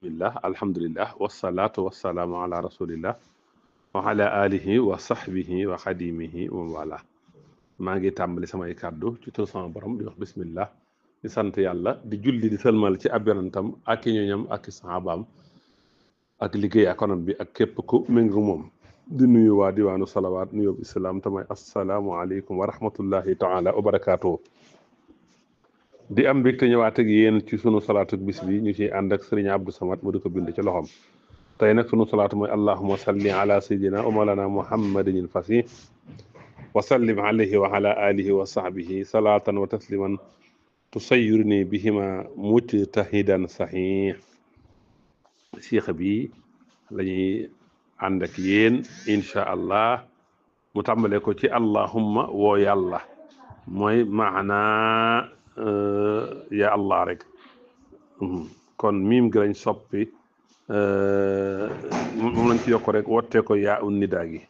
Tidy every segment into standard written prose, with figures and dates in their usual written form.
bismillah alhamdulillah wasalaatu wasalaamu ala rasulillah wa ala alihi wa sahbihi wa xadimihi wa wala maa ngi tàmbali samay kàddu ci tur sama borom di wax bismillah di sant yàlla di julli di sëlmal ci ab yonentam ak i ñoñam ak i sahabaam ak liggéey akonom bi ak képp ku méngu moom di nuyu waa diwaanu salawaat nuyób islaam tamay assalaamu aleykum wa rahmatullahi taala wa barakaatuhu di am mbégte ñëwaat ak yéen ci sunu salaatu bis bi ñu ciy ànd ak sëriñ Abdou Samad mu di ko bind ci loxoom tey nag sunu salaatu mooy allahuma salli ala sayidina wa mawlana muhammadin il fasih wa sallim alayhi wa ala alihi wa sahbihi salaatan wa tasliman tusayyirni bihima mujtahidan sahih siixa bi lañuy ànd ak yéen incha allah mu tàmbale ko ci allahumma woo yàlla mooy maana ya allah rek kon miim gi lañ soppi moom lañ ci yokk rek wottee ko yaa un nidaa gi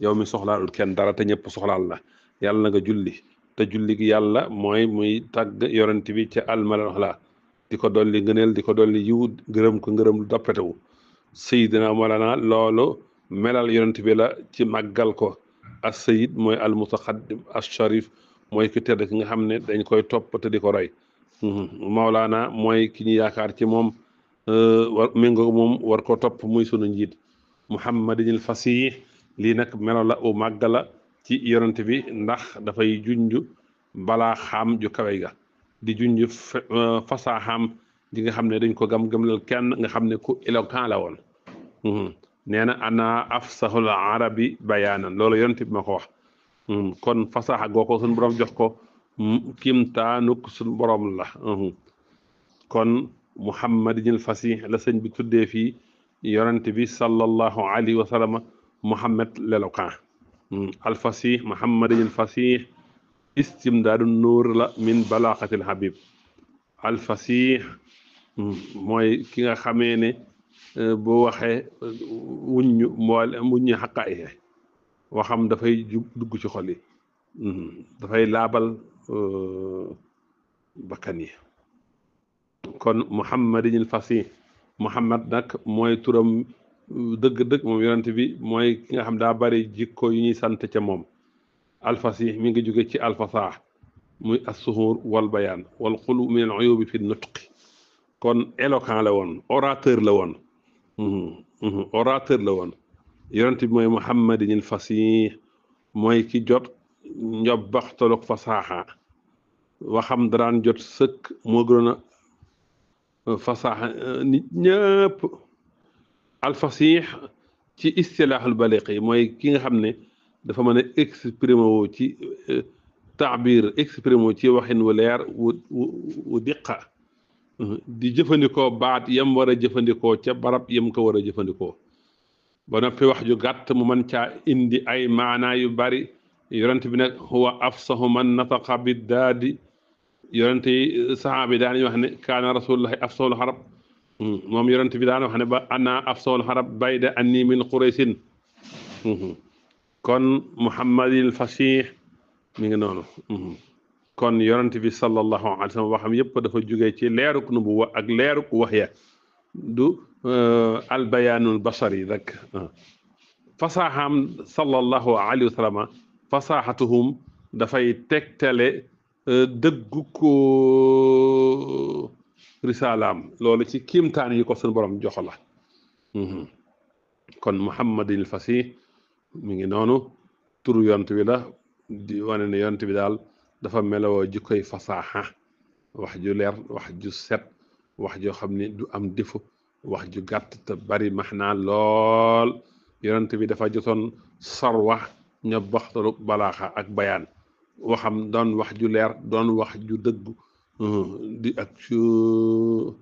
yow mi soxlaalul kenn dara te ñëpp soxlaal la yàlla na nga julli te julli gi yàlla mooy muy tàgg yorent bi ca almalal la di ko dolli ngëneel di ko dolli yiw gërëm ko ngërëm lu doppetewu sayidina molana loolu melal yorent bi la ci màggal ko as sayid mooy al mutaqaddim as sharif mooy ki tedd ki nga xam ne dañ koy topp te di ko roy Mawlaana mooy ki ñu yaakaar ci moom war méngoo moom war ko topp muy sunu njiit Muhammadinil Fasih lii nag melo la u màgg la ci yonent bi ndax dafay junj balaa xam ju kawe ga di junj fasaaxam ji nga xam ne dañ ko gam-gamlal kenn nga xam ne ku éloquent la woon nee na ana afsahul arabi bayaanan loolu yonent bi ma ko wax kon fasaaxa goo ko suñu borom jox ko kimtaanuk suñu borom la kon muhammadinil fasih la sëñ bi tuddee fii yonent bi sallallahu alayhi wa sallam muhammad l'éloquent al fasih muhammadinil fasih istimdaadu nuur la min balaaxatil habib al fasih mooy ki nga xamee ne boo waxee wuññu xaqaaye waxam dafay dugg ci xol yi dafay laabal bakkan yi kon muhammadinil fasih muhammad nag mooy turam dëgg-dëgg moom yonent bi mooy ki nga xam daa bari jikko yu ñuy sant ca moom alfasih mi ngi jóge ci alfasah muy assuhur wal bayaan wal xulu min al uyubi fi nutqi kon éloquent la woon orateur la woon orateur la woon yonent bi mooy muhammadinil fasih mooy ki jot njobbaxtaloog fasaaxa waxam daraan jot sëkk moo gënoon a fasaaxa nit ñëpp alfasih ci istilaaxul baliq yi mooy ki nga xam ne dafa mën a exprimer woo ci taabir exprimer woo ci waxin wu leer wu diqa di jëfandikoo baat yam war a jëfandikoo ca barab yam ko war a jëfandikoo ba noppi wax ju gàtt mu mën caa indi ay maanaa yu bari yonent bi nag huwa afsahu man nataqa bi daadi yonent yi saxaaba yi daanañu wax ne kaana rasulullahi afsahul xarab moom yonent bi daan wax ne ba ana afsahul xarab bayda anni min quraysin kon muhammadil fasih mi ngi noonu kon yonent bi sallallahu alayhi wa sallam waxam yépp dafa jógee ci leeruk nubuwa ak leeruk waxya du albayaanul basari rek fasaaxam sallallahu alayhi wa sallam fasaaxatuhum dafay tegtale dëggu ko risalaam loolu ci kiimtaan yi ko suñu borom jox la kon muhammadinil fasih mi ngi noonu turu yonent bi la di wane ne yonent bi daal dafa melowoo jikkoy fasaaxa wax ju leer wax ju set wax joo xam ne du am defu wax ju gàtt te bari maxnaa lool yonent bi dafa jotoon sarwa ña baxtalu balaaxa ak bayaan waxam doon wax ju leer doon wax ju dëggu di ak su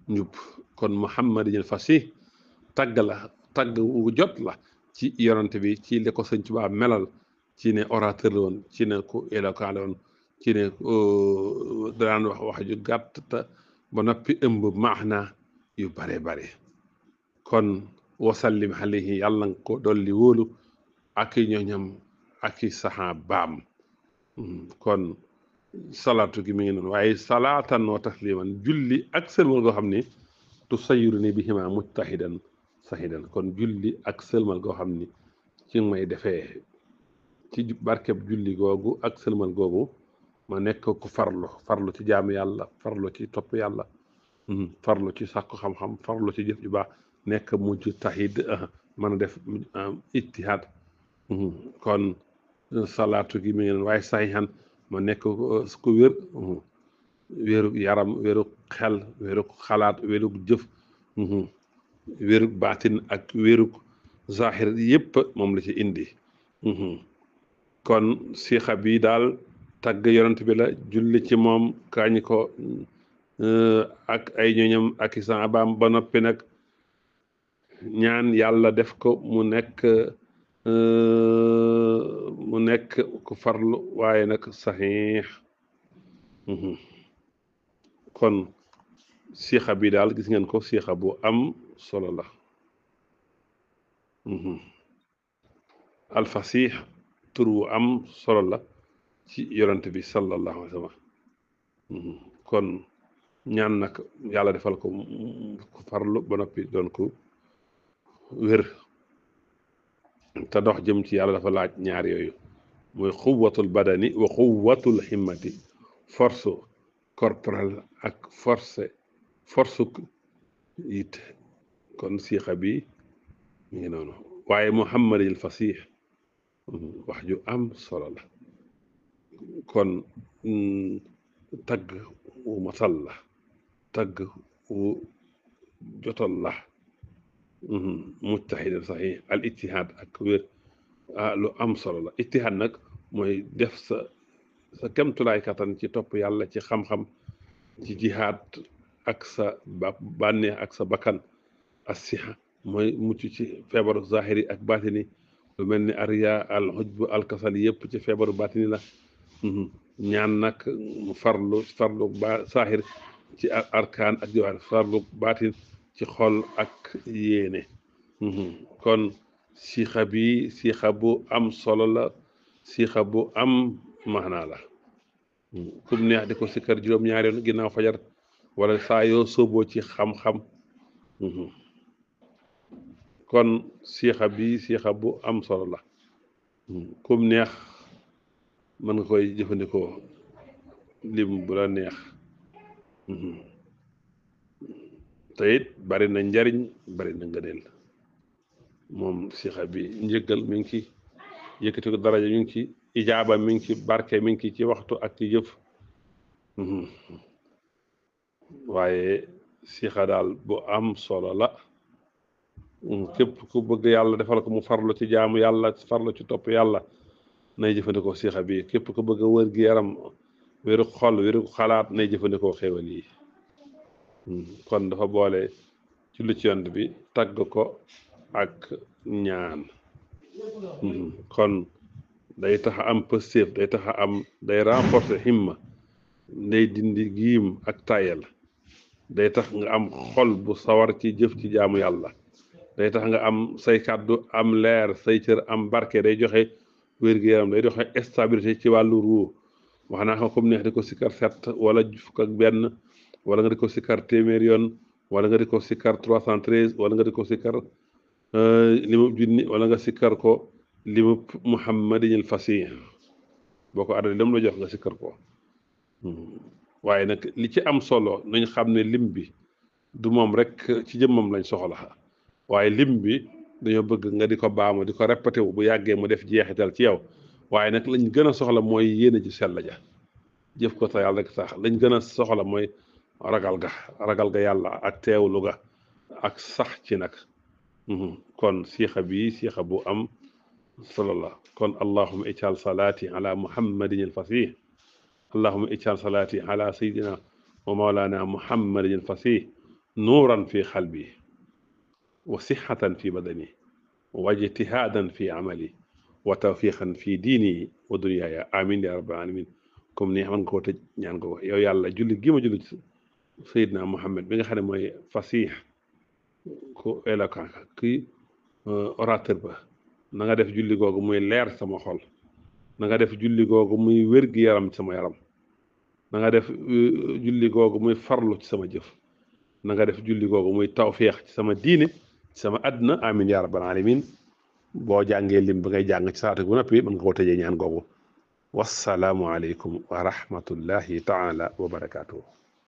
njub kon muhammadinil fasih tagg la tagg wu jot la ci yonent bi ci li ko sëñ Tuubaa melal ci ne orateur la woon ci ne ku éloquent la woon ci ne daan wax ju gàtt te ba noppi ëmb maana yu bare bare kon wasallim alayhi yàlla nga ko dolli wóolu ak i ñoñam ak i saxaabaam kon salaatu gi mi ngi noonu waaye salaatan wa tasliman julli ak sëlmal goo xam ni tusayyiruni bihima mujtahidan sahidan kon julli ak sëlmal goo xam ni ci may defee ci barkeb julli googu ak sëlmal googu ma nekk ku farlu ci jaamu yàlla farlu ci topp yàlla farlu ci sàkku xam-xam farlu ci jëf ju baax nekk mujtahid mën a def ijtihaad kon salaatu gi mi ngi leen waaye saxihan ma nekk ku wér wéru yaram wéru xel wéru xalaat wéru jëf wéru baatin ak wéru zahir yépp moom la ci indi kon sixa bi daal tagg yonent bi la julli ci moom kaañ ko ak ay ñoñam ak i saabaam ba noppi nag ñaan yàlla def ko mu nekk ku farlu waaye nag saxiix kon sixa bi daal gis ngeen ko sixa bu am solo la alfasix tur wu am solo la ci yonent bi sallallahu alayhi wa sallam kon ñaan nag yàlla defal ko ku farlu ba noppi doon ko wér te dox jëm ci yàlla dafa laaj ñaar yooyu mooy xuwatul badani wa xuwatul himmati force corporelle ak force it kon siixa bi mi ngi noonu waaye muhammadil fasix wax ju am solo la kon tagg wu matal la tagg wu jotal la mujtahidan saxiix al ijtihaad ak wér lu am solo la ijtihaad nag mooy def sa kemtulaay kattan ci topp yàlla ci xam-xam ci jihaad ak sa bànneex ak sa bakkan as sixa mooy mucc ci feebaru zahiri ak baatini lu mel ni ariya al xujbu al kasal yëpp ci feebaru baatini la ñaan nag mu farlu ba zahir ci arkaan ak jawaar farlu baatin ci xol ak yéene kon sixa bi sixa bu am solo la sixa bu am maanaa la kum neex di ko sikkar juróom-ñaari yoon ginnaaw fajar wala saa yoo sóoboo ci xam-xam kon sixa bi sixa bu am solo la kum neex mën nga koy jëfandikoo lim bu la neex te it bari na njariñ bari na ngëneel moom sixa bi njëggal mi ngi ci yëkkati ko daraja mi ngi ci ijaaba mi ngi ci barke mi ngi ci waxtu ak ci jëf waaye sixa daal bu am solo la képp ku bëgg yàlla defal ko mu farlu ci jaamu yàlla farlu ci topp yàlla nay jëfandikoo sixa bi képp ku bëgg a wër gi yaram wéru xol wéru xalaat nay jëfandikoo xéewal yi kon dafa boole julli ci yonent bi tagg ko ak ñaan kon day tax a am pëstéef day tax a am day renforcer himma day dindi giim ak tayal day tax nga am xol bu sawar ci jëf ci jaamu yàlla day tax nga am say kàddu am leer say cër am barke day joxe wér-gu-yaram day joxe stabilité ci wàllu ruu wax naa ko comme neex di ko sikkar 7 wala fukk ak benn wala nga di ko sikkar téeméer yoon wala nga di ko sikkar 313 wala nga di ko sikkar limub junni wala nga sikkar ko limub muhammadinil fasih boo ko adda lam la jox nga sikkar ko waaye nag li ci am solo nañ xam ne lim bi du moom rek ci jëmmam lañ soxla waaye lim bi dañoo bëgg nga di ko baamu di ko répété wu bu yàggee mu def jeexital ci yow waaye nag lañ gën a soxla mooy yéene ji sell ja jëf ko te yàlla rek sax lañ gën a soxla mooy ragal ga yàlla ak teewlu ga ak sax ci nag kon sixa bi sixa bu am solo la kon allahuma ijal salaati ala muhammadin al fasih allahuma ijal salaati ala sayidina wa maulana muhammadin al fasih nuuran fi xalbi wa sixatan fi badani wa ijtihaadan fi amali wa tawfiqan fi diini wa dunyaaya amin ya rabbal alamin comme ni xam nga ko tëj ñaan ko yow yàlla julli gi ma julli sayidina muhammad bi nga xam ne mooy fasih ku éloquent kii orateur ba na nga def julli googu muy leer sama xol na nga def julli googu muy wér-gi-yaram ci sama yaram na nga def julli googu muy farlu ci sama jëf na nga def julli googu muy tawféex ci sama diine ci sama àdduna amin ya rabbal alamin boo jàngee lim bi ngay jàng ci salaatu bu noppi mën nga koo tëjee ñaan googu wassalaamu aleykum wa rahmatullahi taala wa barakaatuhu